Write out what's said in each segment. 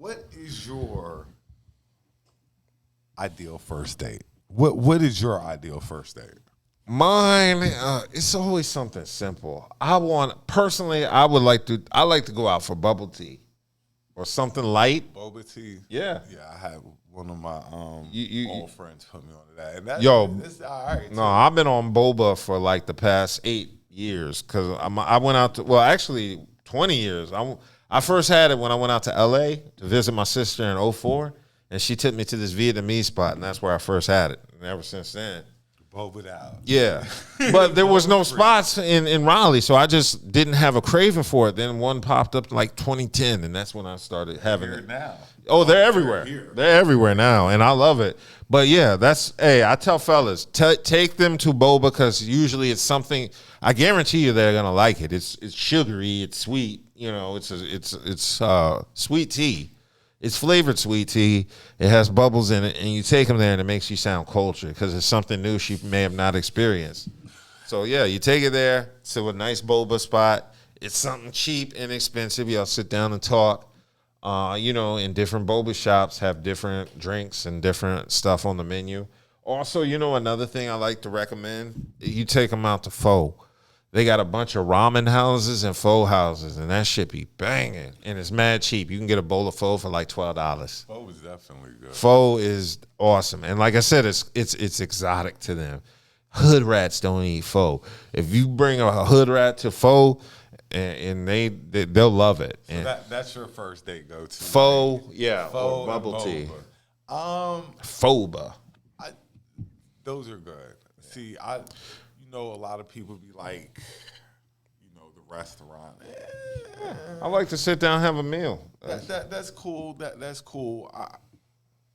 What is your ideal first date? What is your ideal first date? Mine, it's always something simple. I like to go out for bubble tea or something light. Boba tea. Yeah. Yeah, I had one of my old friends put me on to that. And that's all right. No, I've been on boba for like the past 8 years because I went out to, actually 20 years. I first had it when I went out to L.A. to visit my sister in '04, and she took me to this Vietnamese spot, and that's where I first had it. And ever since then. Boba out. Yeah. But there was no spots in Raleigh, so I just didn't have a craving for it. Then one popped up like 2010, and that's when I started having it. Now. Oh, they're everywhere. They're everywhere now, and I love it. But yeah, I tell fellas, take them to boba because usually it's something. I guarantee you they're gonna like it. It's sugary, it's sweet. You know, it's sweet tea. It's flavored sweet tea. It has bubbles in it, and you take them there, and it makes you sound cultured because it's something new she may have not experienced. So yeah, you take it there to a nice boba spot. It's something cheap, inexpensive. Y'all sit down and talk. In different boba shops have different drinks and different stuff on the menu. Also, another thing I like to recommend, you take them out to Pho. They got a bunch of ramen houses and pho houses, and that shit be banging. And it's mad cheap. You can get a bowl of pho for like $12. Pho is definitely good. Pho is awesome. And like I said, it's exotic to them. Hood rats don't eat pho. If you bring a hood rat to Pho, and they'll love it. So that's your first date go to. Pho, Pho or bubble tea. Phoba. Those are good. See, a lot of people be like, the restaurant. I like to sit down and have a meal. That's cool. That's cool.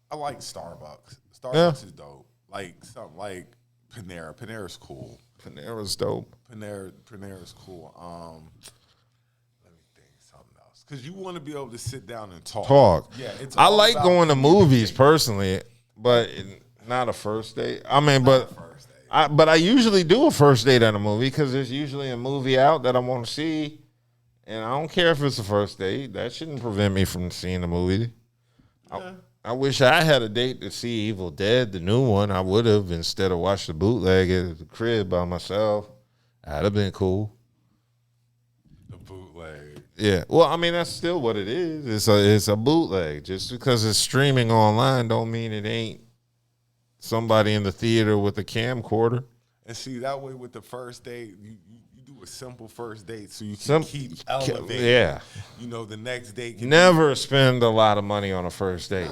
I like Starbucks. Starbucks is dope. Like something like Panera. Panera's cool. Panera's dope. Panera's cool. Let me think something else. Because you want to be able to sit down and talk. Yeah, I like going to movies personally, but not a first date. But I usually do a first date at a movie because there's usually a movie out that I want to see, and I don't care if it's a first date. That shouldn't prevent me from seeing the movie. Yeah. I wish I had a date to see Evil Dead, the new one. I would have instead of watch the bootleg at the crib by myself. That'd have been cool. The bootleg. Yeah. Well, I mean, that's still what it is. It's a bootleg. Just because it's streaming online don't mean it ain't somebody in the theater with a camcorder. And see, that way with the first date, you do a simple first date so you can keep elevating. Yeah. The next date. Never spend a lot of money on a first date.